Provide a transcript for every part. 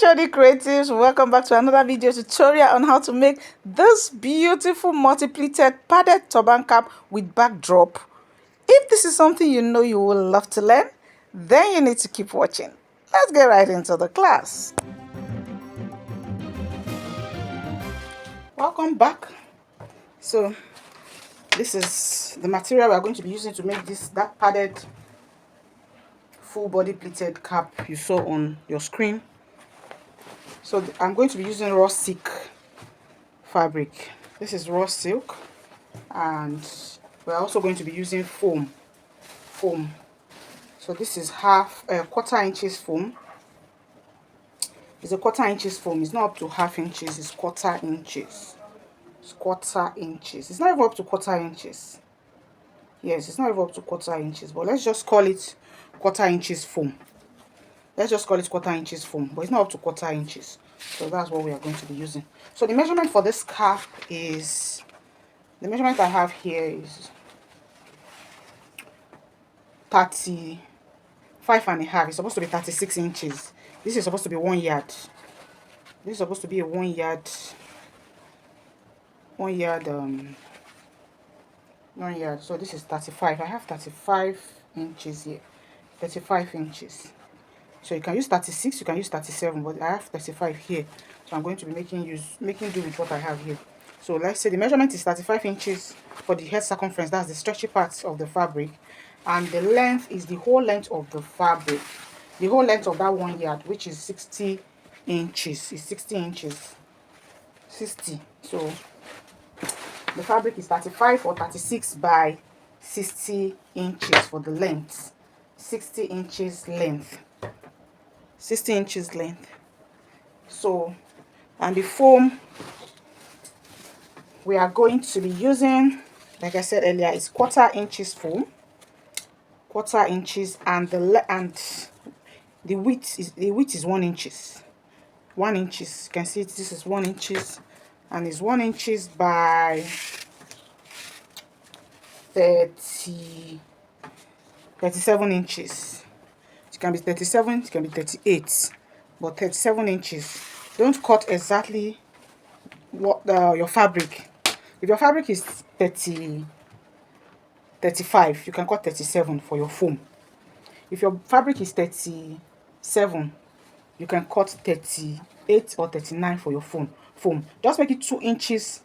HOD Creatives, welcome back to another video tutorial on how to make this beautiful multi-pleated padded turban cap with backdrop. If this is something you know you will love to learn, then you need to keep watching. Let's get right into the class. Welcome back. So this is the material we are going to be using to make that padded full body pleated cap you saw on your screen. So I'm going to be using raw silk fabric. This is raw silk, and we're also going to be using foam. So this is quarter inches foam. It's a quarter inches foam. It's not up to half inches. It's quarter inches. It's quarter inches. It's not even up to quarter inches. Yes, it's not even up to quarter inches, but let's just call it quarter inches foam. Let's just call it quarter inches foam, but it's not up to quarter inches. So that's what we are going to be using. So the measurement for this cap is, the measurement I have here is 35.5. It's supposed to be 36 inches. This is supposed to be 1 yard. This is supposed to be a 1 yard. 1 yard. So this is 35. I have 35 inches here. 35 inches. So you can use 36, you can use 37, but I have 35 here. So I'm going to be making do with what I have here. So let's say the measurement is 35 inches for the head circumference. That's the stretchy part of the fabric. And the length is the whole length of the fabric. The whole length of that 1 yard, which is 60 inches. Is 60 inches. 60. So the fabric is 35 or 36 by 60 inches for the length. 60 inches length. 60 inches length. So, and the foam we are going to be using, like I said earlier, is quarter inches foam. Quarter inches, and the width is 1 inches. 1 inches. You can see this is 1 inches, and it's 1 inches by 37 inches. It can be 37, it can be 38, but 37 inches. Don't cut exactly what your fabric. If your fabric is 35, you can cut 37 for your foam. If your fabric is 37, you can cut 38 or 39 for your foam. Just make it 2 inches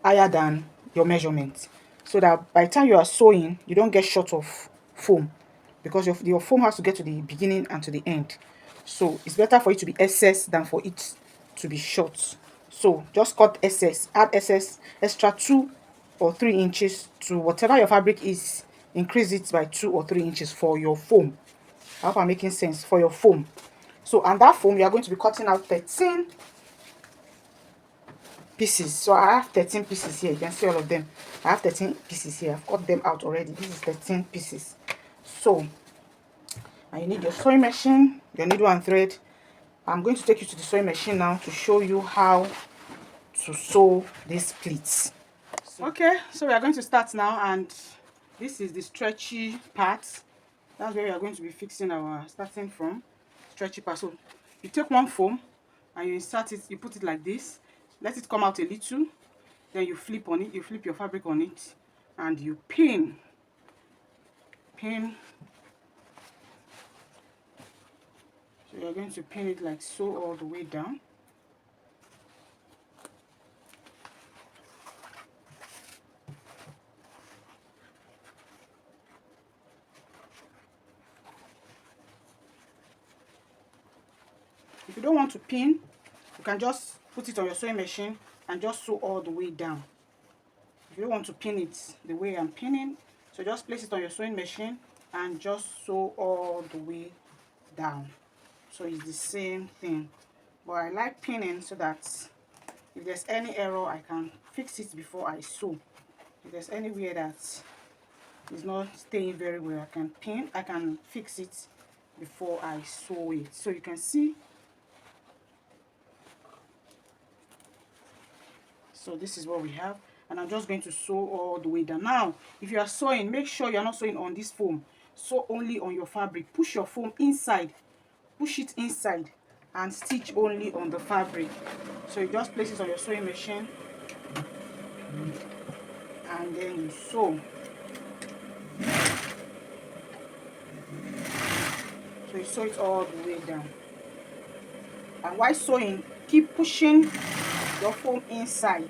higher than your measurement, so that by the time you are sewing, you don't get short of foam, because your foam has to get to the beginning and to the end. So it's better for it to be excess than for it to be short. So just cut excess, add extra 2 or 3 inches to whatever your fabric is. Increase it by 2 or 3 inches for your foam. I hope I'm making sense. For your foam. So, and that foam, you are going to be cutting out 13 pieces. So I have 13 pieces here. You can see all of them. I have 13 pieces here. I've cut them out already. This is 13 pieces. So, and you need your sewing machine, your needle and thread. I'm going to take you to the sewing machine now to show you how to sew these pleats. Okay, so we are going to start now, and this is the stretchy part. That's where we are going to be fixing our starting from. Stretchy part. So you take one foam and you insert it, you put it like this, let it come out a little, then you flip on it, you flip your fabric on it, and you pin. So you're going to pin it like so all the way down. If you don't want to pin, you can just put it on your sewing machine and just sew all the way down. If you don't want to pin it the way I'm pinning, so just place it on your sewing machine and just sew all the way down. So it's the same thing, but I like pinning so that if there's any error, I can fix it before I sew. If there's anywhere that is not staying very well, I can fix it before I sew it. So you can see. So this is what we have, and I'm just going to sew all the way down. Now, if you are sewing, make sure you're not sewing on this foam. Sew only on your fabric. Push your foam inside push it inside and stitch only on the fabric. So you just place it on your sewing machine and then you sew. So you sew it all the way down. And while sewing, keep pushing your foam inside.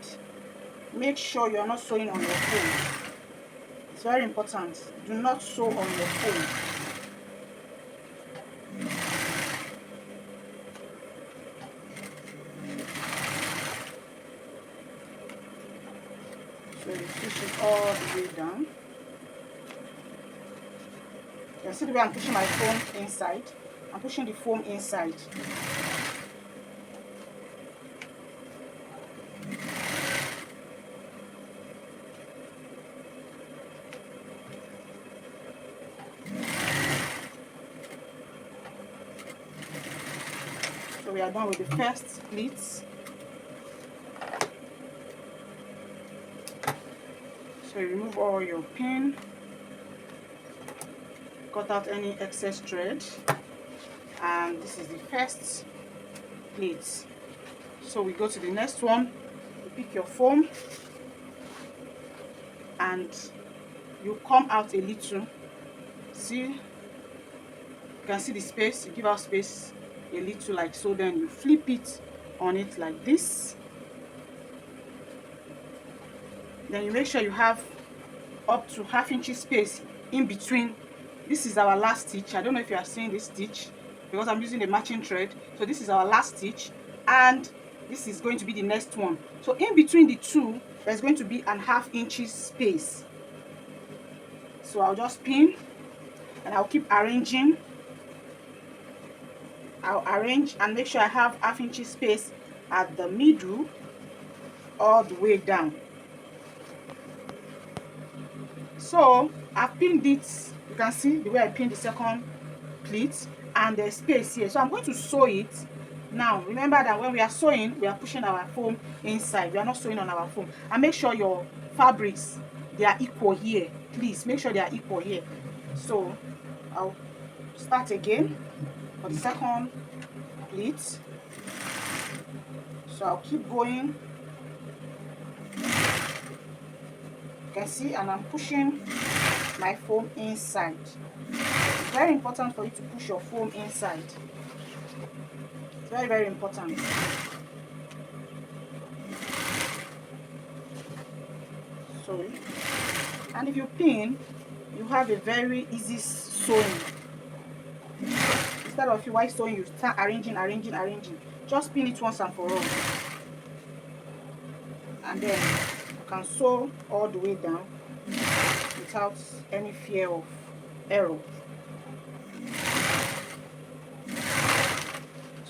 Make sure you are not sewing on your foam. It's very important. Do not sew on your foam. So you push it all the way down. You can see the way I'm pushing my foam inside. I'm pushing the foam inside. So we are done with the first pleats. So you remove all your pin, cut out any excess thread, and this is the first pleat. So we go to the next one. You pick your foam and you come out a little. See, you can see the space. You give out space a little like so, then you flip it on it like this. Then you make sure you have up to ½ inch space in between. This is our last stitch. I don't know if you are seeing this stitch because I'm using a matching thread. So this is our last stitch and this is going to be the next one. So in between the two, there's going to be an ½ inch space. So I'll just pin and I'll keep arranging. I'll arrange and make sure I have ½ inch space at the middle all the way down. So I've pinned it. You can see the way I pinned the second pleat and there's space here. So I'm going to sew it. Now remember that when we are sewing, we are pushing our foam inside. We are not sewing on our foam. And make sure your fabrics, they are equal here. Please make sure they are equal here. So I'll start again for the second pleat. So I'll keep going. You can see, and I'm pushing my foam inside. It's very important for you to push your foam inside. It's very, very important. So, and if you pin, you have a very easy sewing. Instead of you while sewing, you start arranging. Just pin it once and for all. And then you can sew all the way down without any fear of error.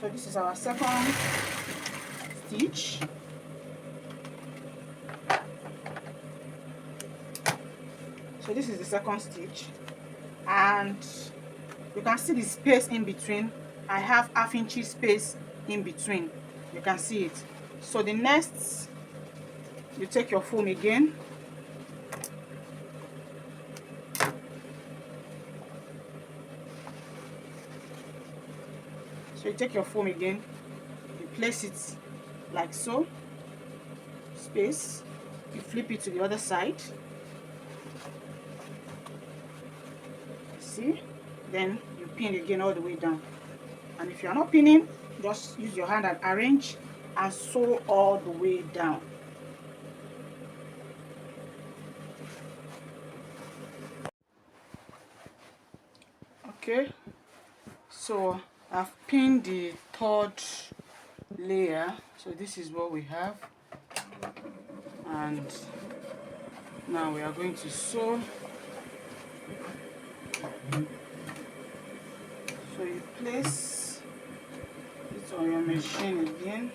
So this is our second stitch. So this is the second stitch, and you can see the space in between. I have ½ inch space in between. You can see it. So the next, you take your foam again. So you take your foam again, you place it like so, space, you flip it to the other side. See? Then you pin again all the way down. And if you are not pinning, just use your hand and arrange and sew all the way down. Okay, so I've pinned the third layer. So this is what we have, and now we are going to sew. So you place it on your machine again.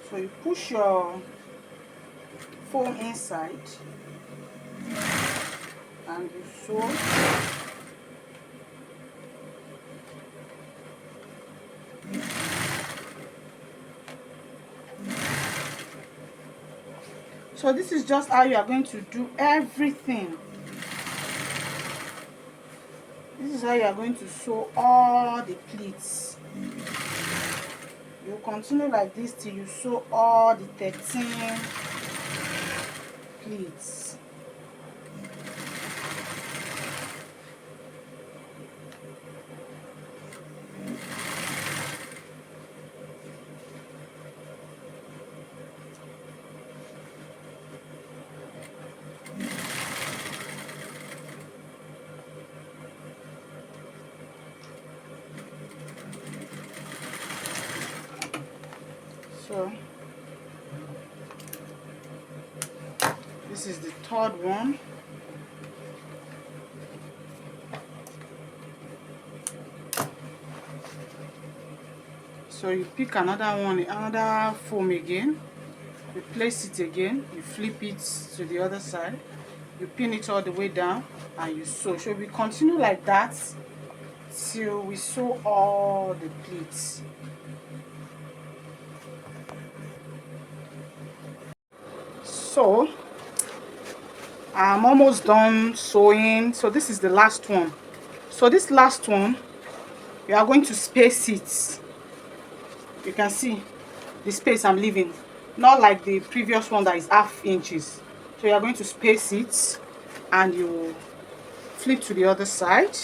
So you push your foam inside and you sew. So So this is just how you are going to do everything. This is how you are going to sew all the pleats. You continue like this till you sew all the 13 pleats. So this is the third one. So you pick another one, another foam again, you place it again, you flip it to the other side, you pin it all the way down, and you sew. So we continue like that till we sew all the pleats. So I'm almost done sewing. So this is the last one. So this last one, we are going to space it. You can see the space I'm leaving, not like the previous one that is half inches. So you are going to space it, and you flip to the other side,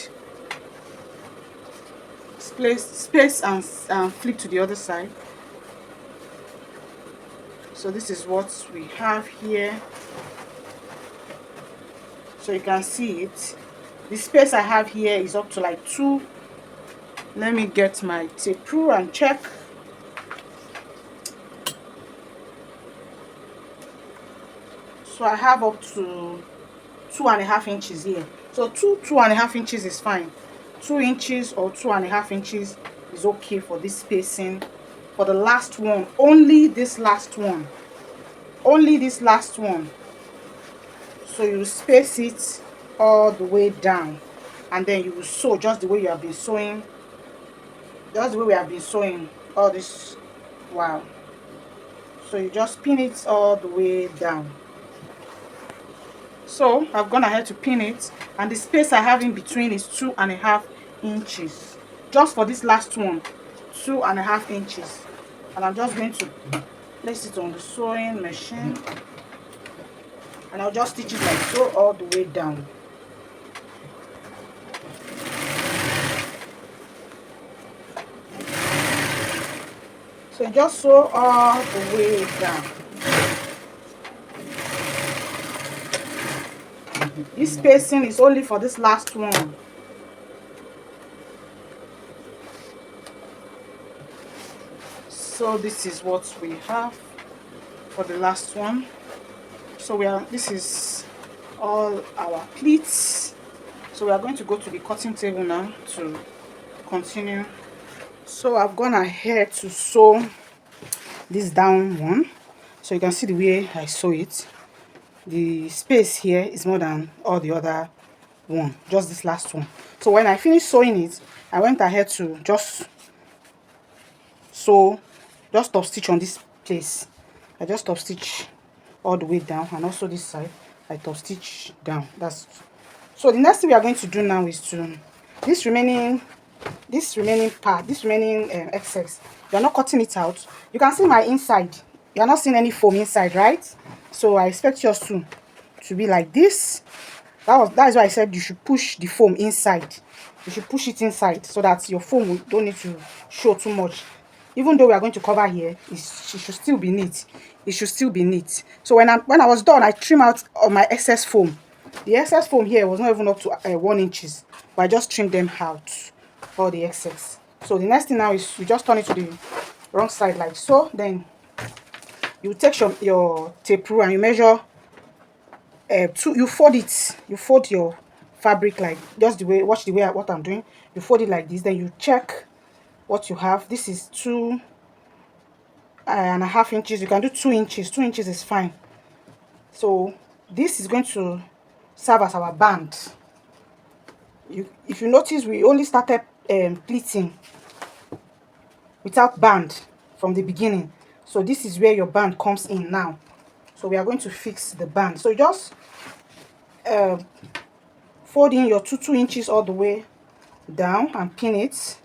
space and flip to the other side. So this is what we have here. So you can see it. The space I have here is up to like 2. Let me get my tape rule and check. So I have up to 2.5 inches here. So 2.5 inches is fine. 2 inches or 2.5 inches is okay for this spacing. For the last one, only this last one, only this last one. So you space it all the way down, and then you will sew just the way you have been sewing, just the way we have been sewing all this while. So you just pin it all the way down. So I've gone ahead to pin it, and the space I have in between is 2.5 inches. Just for this last one, 2.5 inches. And I'm just going to place it on the sewing machine, and I'll just stitch it like so all the way down. So just sew all the way down. This spacing is only for this last one. So this is what we have for the last one. So this is all our pleats. So we are going to go to the cutting table now to continue. So I've gone ahead to sew this down one. So you can see the way I sew it. The space here is more than all the other one, just this last one. So when I finished sewing it, I went ahead to just top stitch on this place. I just top stitch all the way down, and also this side I top stitch down. That's so the next thing we are going to do now is to this remaining part, this remaining excess, you are not cutting it out. You can see my inside, you are not seeing any foam inside, right? So I expect yours to be like this. That is why I said you should push the foam inside. You should push it inside so that your foam don't need to show too much. Even though we are going to cover here, it should still be neat. It should still be neat. So when I was done, I trimmed out all my excess foam. The excess foam here was not even up to 1 inches, but I just trimmed them out, all the excess. So the next thing now is you just turn it to the wrong side like so. Then you take your tape rule and you measure. You fold it. You fold your fabric like just the way. Watch the way what I'm doing. You fold it like this. Then you check what you have. This is 2.5 inches. You can do 2 inches. 2 inches is fine. So this is going to serve as our band. If you notice, we only started pleating without band from the beginning. So this is where your band comes in now. So we are going to fix the band. So you just fold in your 2 inches all the way down and pin it.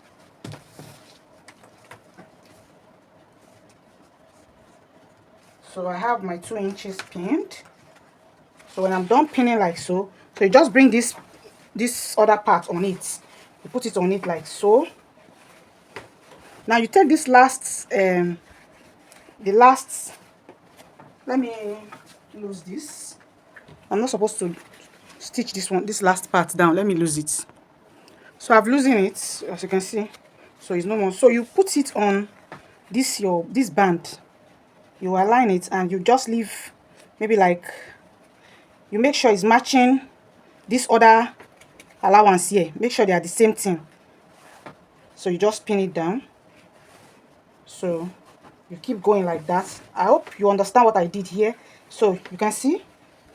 So I have my 2 inches pinned. So when I'm done pinning like so, you just bring this other part on it. You put it on it like so. Now you take this last let me lose this. I'm not supposed to stitch this last part down. Let me lose it. So I've loosened it, as you can see. So it's no more. So you put it on this band. You align it and you just leave maybe like, you make sure it's matching this other allowance here. Make sure they are the same thing. So you just pin it down. So you keep going like that. I hope you understand what I did here. So you can see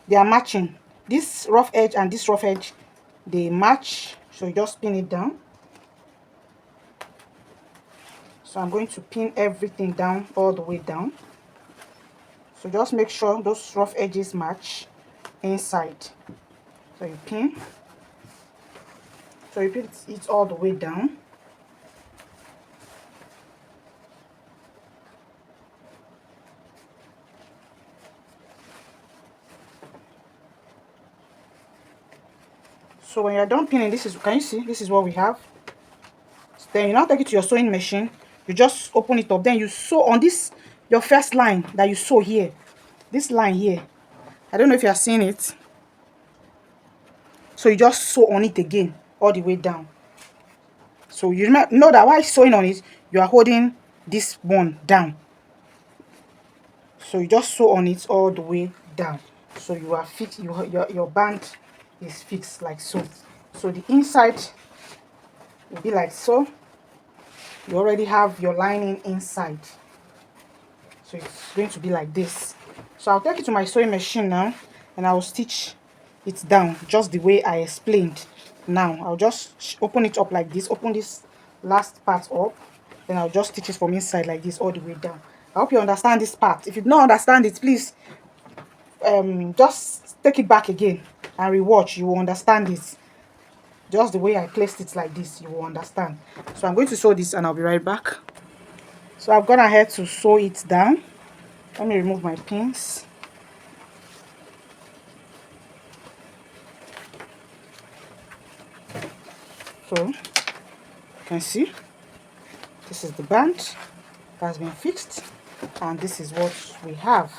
they are matching. This rough edge and this rough edge, they match. So you just pin it down. So I'm going to pin everything down all the way down. So just make sure those rough edges match inside. So you pin. So you pin it all the way down. So when you're done pinning, this is, can you see, this is what we have. Then you now take it to your sewing machine. You just open it up. Then you sew on this, your first line that you sew here. This line here. I don't know if you are seeing it. So you just sew on it again, all the way down. So you know that while sewing on it, you are holding this one down. So you just sew on it all the way down. So you are fixed. Your band is fixed like so. So the inside will be like so. You already have your lining inside. So it's going to be like this. So I'll take it to my sewing machine now and I will stitch it down just the way I explained. Now I'll just open it up like this, open this last part up, then I'll just stitch it from inside like this all the way down. I hope you understand this part. If you don't understand it, please just take it back again and rewatch. You will understand it. Just the way I placed it like this, you will understand. So I'm going to sew this and I'll be right back. So I've gone ahead to sew it down. Let me remove my pins. So you can see this is the band that has been fixed, and this is what we have.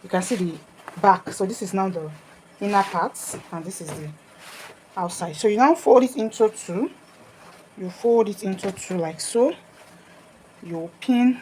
You can see the back. So this is now the inner parts and this is the outside. So you now fold it into two. You fold it into two like so. You pin.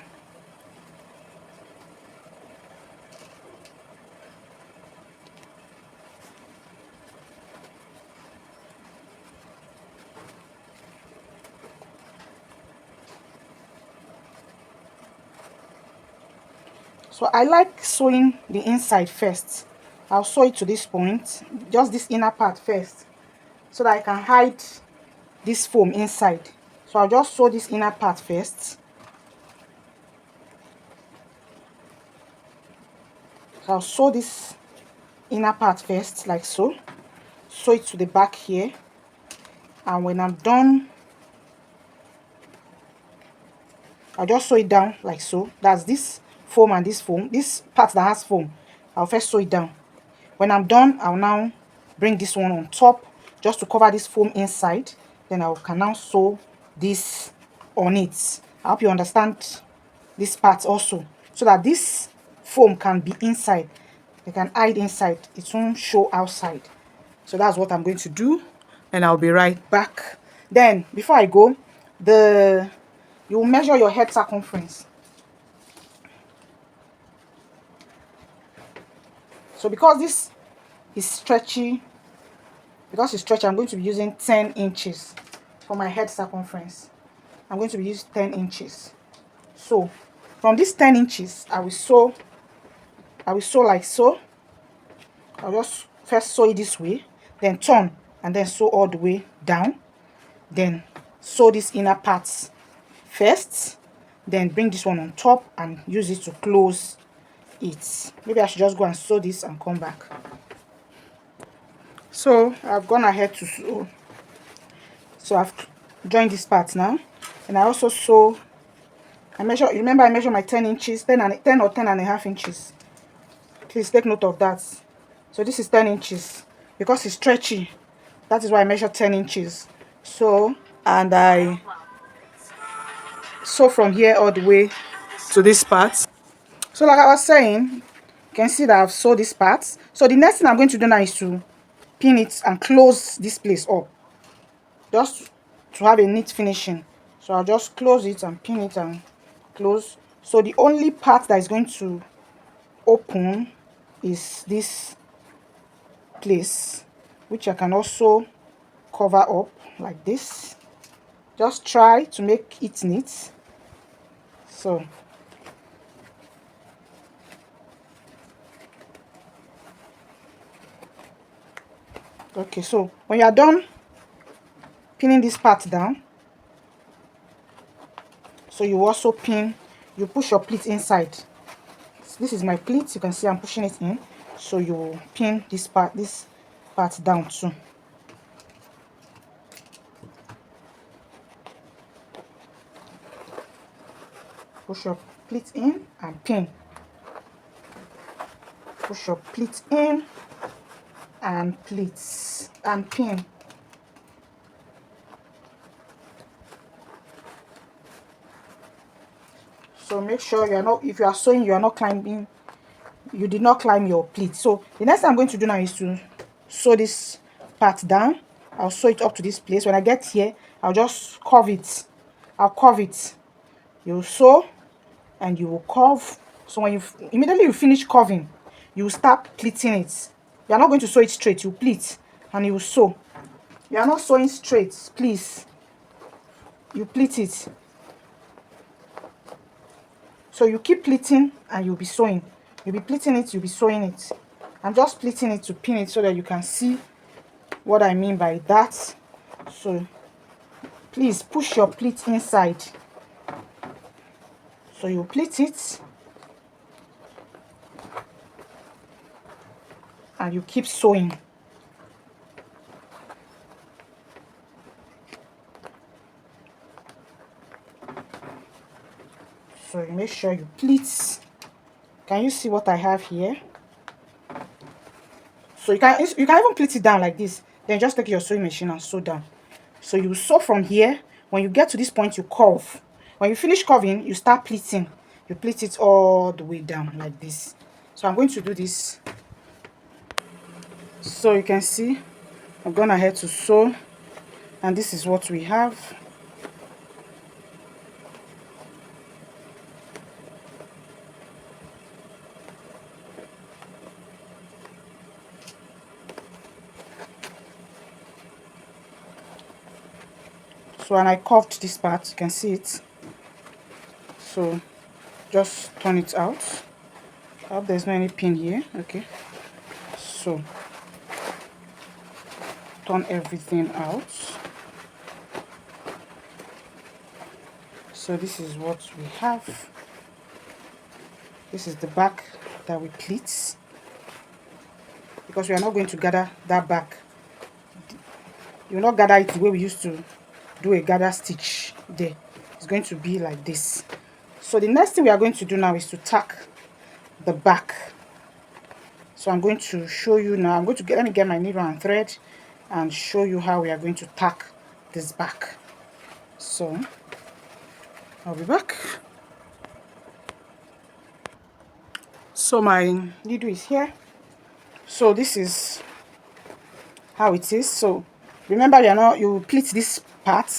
So I like sewing the inside first. I'll sew it to this point, just this inner part first, so that I can hide this foam inside. So I'll just sew this inner part first. So I'll sew this inner part first like so. Sew it to the back here, and when I'm done, I'll just sew it down like so. That's this foam and this foam. This part that has foam, I'll first sew it down. When I'm done, I'll now bring this one on top just to cover this foam inside. Then I can now sew this on it. I hope you understand this part also, so that this foam can be inside. They can hide inside. It won't show outside. So that's what I'm going to do, and I'll be right back. Then before I go, you will measure your head circumference. So because this is stretchy, I'm going to be using 10 inches for my head circumference. I'm going to be using 10 inches. So from this 10 inches, I will sew like so. I'll just first sew it this way, then turn and then sew all the way down. Then sew this inner parts first, then bring this one on top and use it to close it. Maybe I should just go and sew this and come back. So I've gone ahead to sew. So I've joined this part now, and I also sew. I measure. Remember, I measure my 10 inches, 10 or 10.5 inches. Please take note of that. So this is 10 inches because it's stretchy. That is why I measure 10 inches. So, and I sew from here all the way to this part. So like I was saying, you can see that I've sewed this part. So the next thing I'm going to do now is to pin it and close this place up, just to have a neat finishing. So I'll just close it and pin it and close. So the only part that is going to open is this place, which I can also cover up like this. Just try to make it neat. So okay, so when you are done pinning this part down, so you also pin, you push your pleat inside. This is my pleat, you can see I'm pushing it in. So you pin this part down too. Push your pleat in and pin. Push your pleat in and pleats and pin. So make sure you are not, if you are sewing, you are not climbing, you did not climb your pleat. So the next thing I'm going to do now is to sew this part down. I'll sew it up to this place. When I get here, I'll just curve it. I'll curve it. You sew and you will curve. So when you immediately you finish curving, you will start pleating it. You are not going to sew it straight. You pleat and you will sew. You are not sewing straight, please. You pleat it. So you keep pleating and you'll be sewing. You'll be pleating it, you'll be sewing it. I'm just pleating it to pin it so that you can see what I mean by that. So please push your pleat inside. So you pleat it and you keep sewing. So you make sure you pleat. Can you see what I have here? So you can even pleat it down like this. Then just take your sewing machine and sew down. So you sew from here. When you get to this point, you curve. When you finish curving, you start pleating. You pleat it all the way down like this. So I'm going to do this. So you can see I've gone ahead to sew, and this is what we have. So, and I curved this part, you can see it. So just turn it out. I hope there's not any pin here. Okay, so turn everything out. So this is what we have. This is the back that we pleat, because we are not going to gather that back. You will not gather it the way we used to do a gather stitch there. It's going to be like this. So the next thing we are going to do now is to tack the back. So I'm going to show you now. I'm going to let me get my needle and thread and show you how we are going to tack this back. So I'll be back. So my needle is here. So this is how it is. So remember, you pleat this part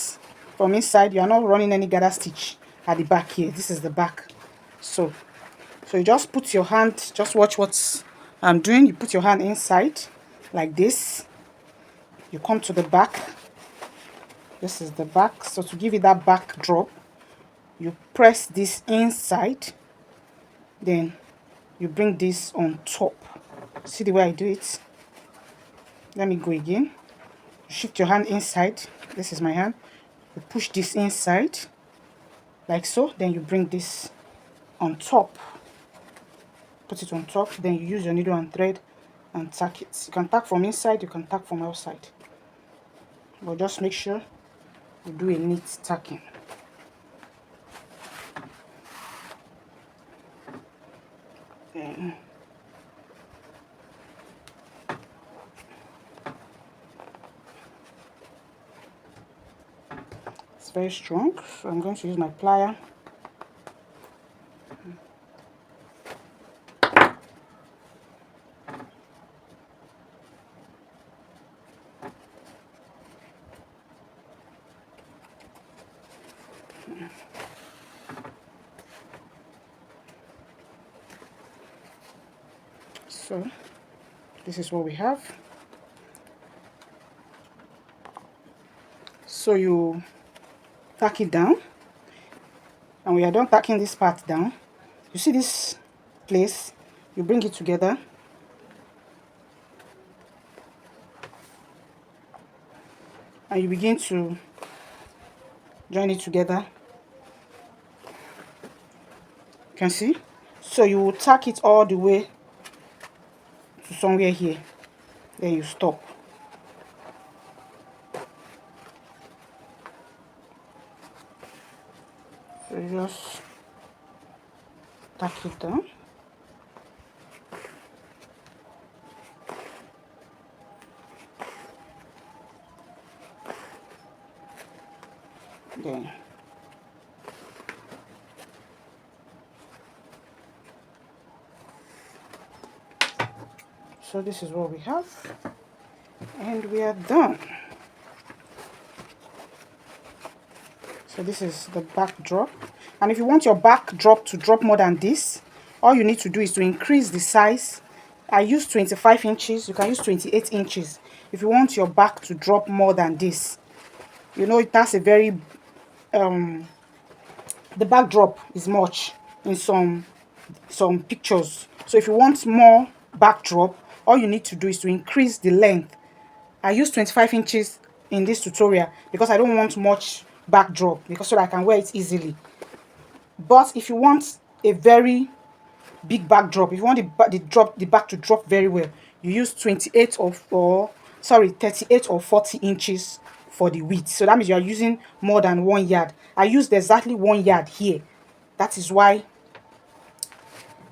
from inside. You are not running any gather stitch at the back here. This is the back. So you just put your hand, just watch what I'm doing. You put your hand inside like this. You come to the back. This is the back. So to give it that back drop, you press this inside, then you bring this on top. See the way I do it? Let me go again. Shift your hand inside. This is my hand. You push this inside like so, then you bring this on top. put it on top, then you use your needle and thread and tack it. You can tack from inside, you can tack from outside, but just make sure you do a neat tacking. Then it's very strong, so I'm going to use my plier. So this is what we have. So you tack it down, and we are done tacking this part down. You see this place, you bring it together, and you begin to join it together. You can see, so you will tack it all the way to somewhere here, then you stop. So you just tack it down. Then so this is what we have, and we are done. So this is the back drop, and if you want your back drop to drop more than this, all you need to do is to increase the size. I use 25 inches, you can use 28 inches if you want your back to drop more than this. You know, that's a very the back drop is much in some pictures. So if you want more back drop, all you need to do is to increase the length. I use 25 inches in this tutorial because I don't want much back drop, because so that I can wear it easily. But if you want a very big back drop, if you want the back to drop very well, you use 38 or 38 or 40 inches for the width. So that means you are using more than 1 yard. I used exactly 1 yard here. That is why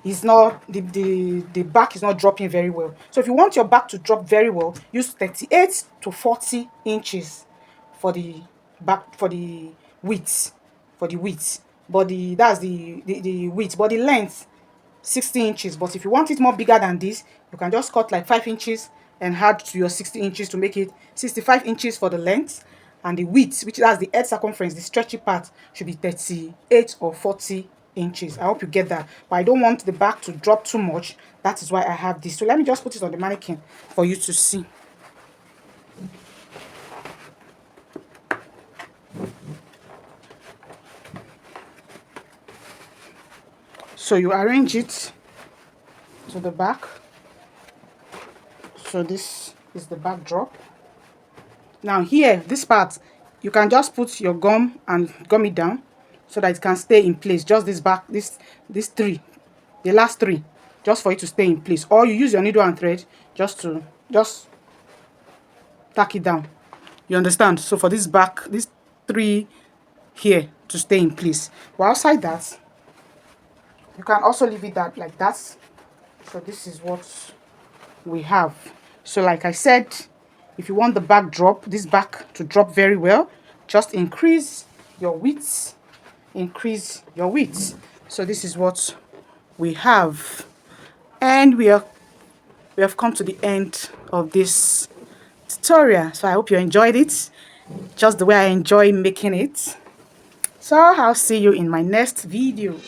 it's not the back is not dropping very well. So if you want your back to drop very well, use 38 to 40 inches for the back, for the width, but that's the width, but the length 60 inches. But if you want it more bigger than this, you can just cut like 5 inches and add to your 60 inches to make it 65 inches for the length, and the width, which is the head circumference, the stretchy part, should be 38 or 40 inches. I hope you get that, but I don't want the back to drop too much. That is why I have this. So let me just put it on the mannequin for you to see. So you arrange it to the back. So this is the back drop. Now here, this part, you can just put your gum and gum it down so that it can stay in place. Just this back, this three, the last three, just for it to stay in place. Or you use your needle and thread just tack it down. You understand? So for this back, these three here to stay in place. But outside that, you can also leave it that like that. So this is what we have. So like I said, if you want the back drop, this back to drop very well, just increase your width, increase your width. So this is what we have, and we have come to the end of this tutorial. So I hope you enjoyed it just the way I enjoy making it. So I'll see you in my next video.